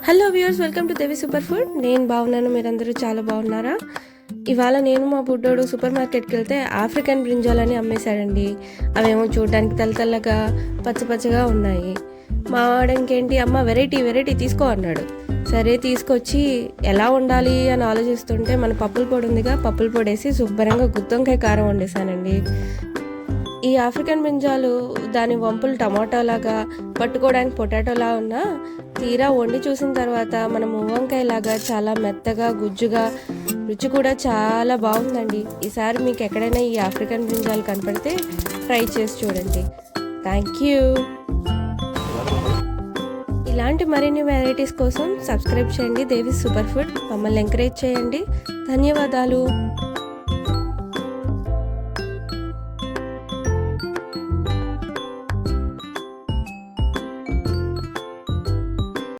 Hello viewers, welcome to Devi super food. నేను బాగున్నాను, మీరందరూ చాలా బాగున్నారా? ఇవాళ నేను మా బుడ్డోడు సూపర్ మార్కెట్కి వెళ్తే ఆఫ్రికన్ బ్రింజాలని అమ్మేశాడండి. అవేమో చూడడానికి తెల్లగా పచ్చగా ఉన్నాయి. మా వాడికేంటి అమ్మ వెరైటీ వెరైటీ తీసుకో అన్నాడు. సరే తీసుకొచ్చి ఎలా వండాలి అని ఆలోచిస్తుంటే మన పప్పుల పొడి ఉందిగా, పప్పుల పొడి వేసి శుభ్రంగా గుత్తొంకాయ కారం వండేసానండి. ఈ ఆఫ్రికన్ బ్రింజాలు దాని వంపులు టమాటోలాగా, పట్టుకోవడానికి పొటాటోలా ఉన్నా తీరా వండి చూసిన తర్వాత మన మువ్వంకాయలాగా చాలా మెత్తగా గుజ్జుగా, రుచి కూడా చాలా బాగుందండి. ఈసారి మీకు ఎక్కడైనా ఈ ఆఫ్రికన్ బ్రింజాలు కనపడితే ట్రై చేసి చూడండి. Thank you. ఇలాంటి మరిన్ని వెరైటీస్ కోసం సబ్స్క్రైబ్ చేయండి దేవి సూపర్ ఫుడ్. మమ్మల్ని ఎంకరేజ్ చేయండి. ధన్యవాదాలు.